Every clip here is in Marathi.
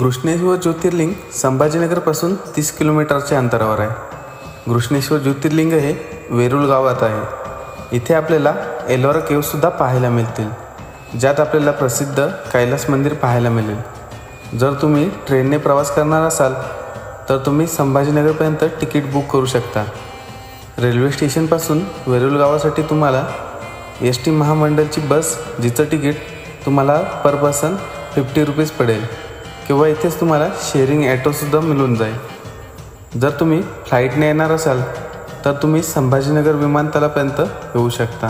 घृष्णेश्वर ज्योतिर्लिंग संभाजीनगरपासून 30 किलोमीटरच्या अंतरावर आहे। घृष्णेश्वर ज्योतिर्लिंग हे वेरूळ गावात आहे। इथे आपल्याला एलोरा केव्हसुद्धा पाहायला मिळतील, ज्यात आपल्याला प्रसिद्ध कैलास मंदिर पाहायला मिळेल। जर तुम्ही ट्रेनने प्रवास करणार असाल तर तुम्ही संभाजीनगरपर्यंत तिकीट बुक करू शकता। रेल्वे स्टेशनपासून वेरूळ गावासाठी तुम्हाला एस.टी. महामंडळची बस, जिचं तिकीट तुम्हाला पर पर्सन 50 रुपीज पडेल, किंवा इथेच तुम्हाला शेअरिंग ॲटोसुद्धा मिळून जाईल। जर तुम्ही फ्लाईटने येणार असाल तर तुम्ही संभाजीनगर विमानतळापर्यंत येऊ शकता।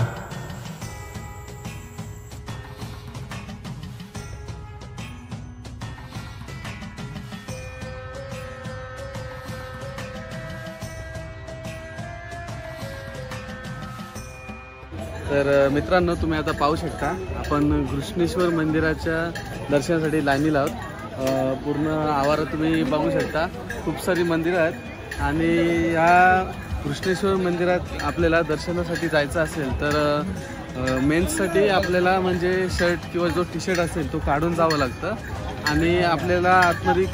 तर मित्रांनो, तुम्ही आता पाहू शकता आपण घृष्णेश्वर मंदिराच्या दर्शनासाठी लाईनीला आहोत। पूर्ण आवारात तुम्ही बघू शकता खूप सारी मंदिरं आहेत, आणि या घृष्णेश्वर मंदिरात आपल्याला दर्शनासाठी जायचं असेल तर मेन्ससाठी आपल्याला म्हणजे शर्ट किंवा जो टी शर्ट असेल तो काढून जावं लागतं, आणि आपल्याला आतमध्ये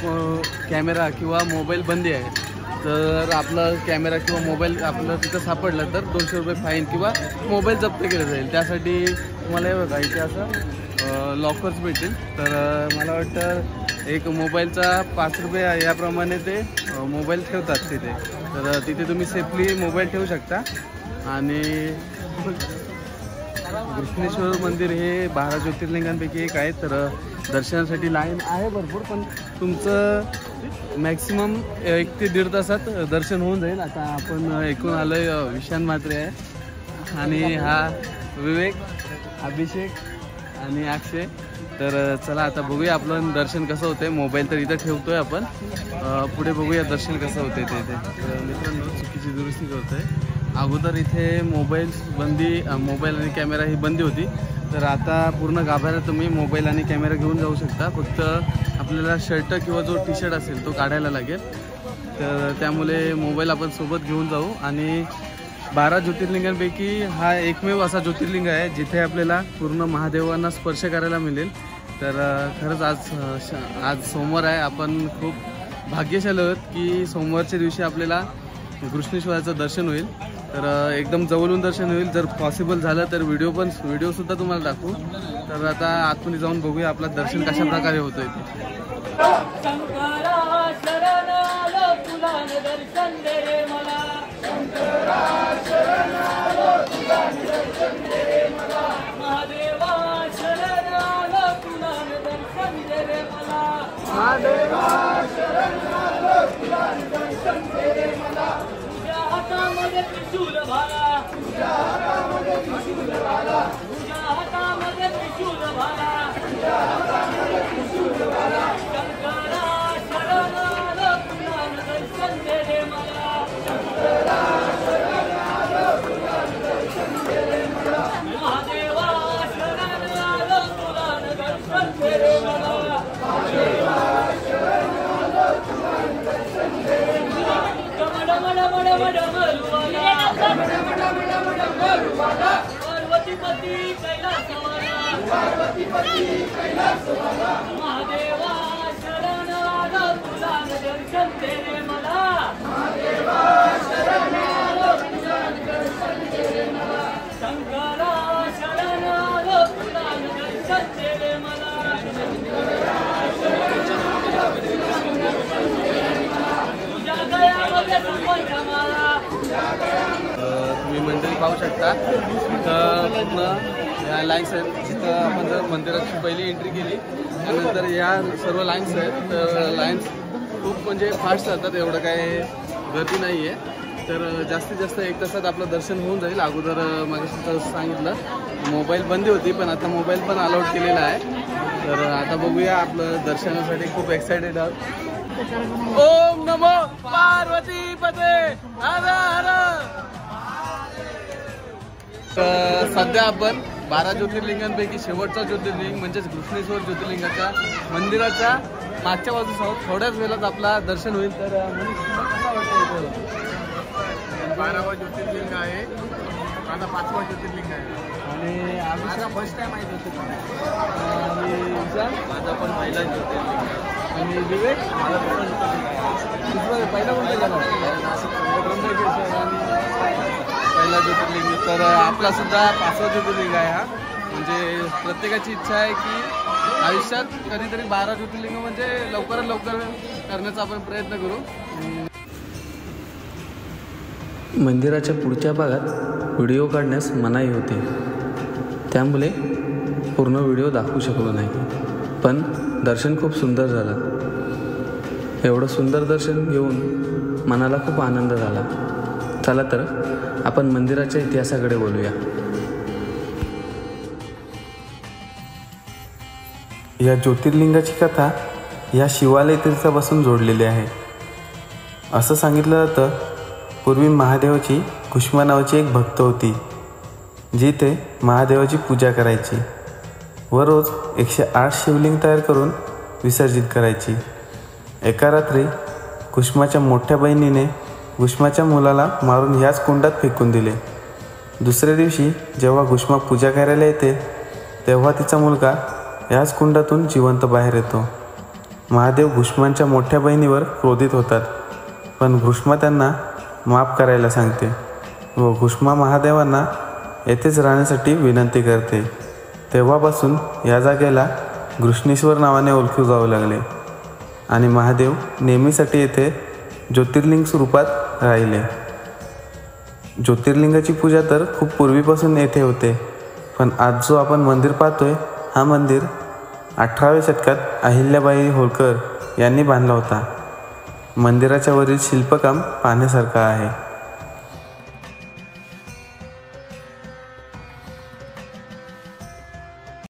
कॅमेरा किंवा मोबाईल बंदी आहे। तर आपला कॅमेरा किंवा मोबाईल आपल्याला तिथं सापडला तर 200 रुपये फाईन किंवा मोबाईल जप्त केला जाईल। त्यासाठी तुम्हाला हे बघा इथे असं लॉकर्स भेटेल। तर मला वाटतं एक मोबाईलचा 5 रुपये याप्रमाणे ते मोबाईल ठेवतात तिथे, तर तिथे तुम्ही सेफली मोबाईल ठेवू शकता। आणि घृष्णेश्वर मंदिर हे 12 ज्योतिर्लिंगांपैकी एक आहे। तर दर्शनासाठी लाईन आहे भरपूर, पण तुमचं मॅक्सिमम 1 ते 1.5 तासात दर्शन होऊन जाईल। आता आपण ऐकून आलोय विशान म्हात्रे आहे, आणि हा विवेक, अभिषेक आणि अक्षय। तर चला आता बघूया आपलं दर्शन कसं होतंय। मोबाईल तर इथं ठेवतोय आपण, पुढे बघूया दर्शन कसं होतंय ते। तर मित्रांनो, चुकीची दुरुस्ती करतोय। अगोदर इथे मोबाईल आणि कॅमेरा ही बंदी होती, तर आता पूर्ण गाभाऱ्यात तुम्ही मोबाईल आणि कॅमेरा घेऊन जाऊ शकता। फक्त आपल्याला शर्ट किंवा जो टी शर्ट असेल तो काढायला लागेल। तर त्यामुळे मोबाईल आपण सोबत घेऊन जाऊ। आणि 12 ज्योतिर्लिंगांपैकी हा एकमेव असा ज्योतिर्लिंग आहे जिथे आपल्याला पूर्ण महादेवांना स्पर्श करायला मिळेल। तर खरंच आज सोमवार आहे। आपण खूप भाग्यशाली आहोत की सोमवारच्या दिवशी आपल्याला घृष्णेश्वराचं दर्शन होईल। तर एकदम जवळून दर्शन होईल। जर पॉसिबल झालं तर व्हिडिओसुद्धा तुम्हाला दाखवू। तर आता आतमध्ये जाऊन बघूया आपलं दर्शन कशा प्रकारे होतं ते। तुम्ही मंदिर पाहू शकता, तर पूर्ण या लाईन्स आहेत। तिथं आपण जर मंदिराची पहिली एंट्री केली त्यानंतर या सर्व लाईन्स आहेत। तर लाईन्स खूप म्हणजे फास्ट जातात, एवढं काय गर्दी नाही आहे। तर जास्तीत जास्त 1 तासात आपलं दर्शन होऊन जाईल। अगोदर मागे सांगितलं मोबाईल बंदी होती, पण आता मोबाईल पण अलाउड केलेला आहे। तर आता बघूया आपलं दर्शनासाठी खूप एक्सायटेड आहोत। ओम नमो पार्वती पते हर हर। तर सध्या आपण 12 ज्योतिर्लिंगांपैकी शेवटचा ज्योतिर्लिंग म्हणजेच घृष्णेश्वर ज्योतिर्लिंगाच्या मंदिराच्या मागच्या बाजूस आहोत। थोड्याच वेळात आपला दर्शन होईल। तर 12वा ज्योतिर्लिंग आहे, माझा 5वा ज्योतिर्लिंग आहे, आणि माझा फर्स्ट टाइम आहे माझा पण पहिला ज्योतिर्लिंग आहे। आणि विवेक पहिला कोणता गेला त्र्यंबकेश्वर आणि पहिला ज्योतिर्लिंग. तर आपला सुद्धा 5वा ज्योतिर्लिंग आहे हा. म्हणजे प्रत्येकाची इच्छा आहे की आयुष्यात कधीतरी 12 ज्योतिर्लिंग म्हणजे लवकरात लवकर करण्याचा आपण प्रयत्न करू. मंदिराच्या पुढच्या भागात व्हिडिओ काढण्यास मनाई होती, त्यामुळे पूर्ण व्हिडिओ दाखवू शकलो नाही. पण दर्शन खूप सुंदर झालं. एवढं सुंदर दर्शन घेऊन मनाला खूप आनंद झाला. चला तर आपण मंदिराच्या इतिहासाकडे बोलूया. या ज्योतिर्लिंगाची कथा या शिवालय तीर्थापासून जोडलेली आहे. असं सांगितलं जातं, पूर्वी महादेवाची कुष्मा नावाची एक भक्त होती, जी ते महादेवाची पूजा करायची व रोज 108 शिवलिंग तयार करून विसर्जित करायची. एका रात्री कुष्माच्या मोठ्या बहिणीने कुष्माच्या मुलाला मारून याच कुंडात फेकून दिले. दुसऱ्या दिवशी जेव्हा कुष्मा पूजा करायला येते, तेव्हा तिचा मुलगा याच कुंडातून जिवंत बाहेर येतो. महादेव कुष्मांच्या मोठ्या बहिणीवर क्रोधित होतात, पण कुष्मा त्यांना माफ करायला सांगते व कुष्मा महादेवांना येथेच राहण्यासाठी विनंती करते. तेव्हापासून या जागेला घृष्णेश्वर नावाने ओळखले जाऊ लागले आणि महादेव नेहमीसाठी येथे ज्योतिर्लिंग स्वरूपात राहिले. ज्योतिर्लिंगाची पूजा तर खूप पूर्वीपासून येथे होते, पण आज जो आपण मंदिर पाहतोय, हा मंदिर 18व्या शतकात अहिल्याबाई होळकर यांनी बांधला होता. मंदिराच्या वरील शिल्पकाम पाहण्यासारखं आहे.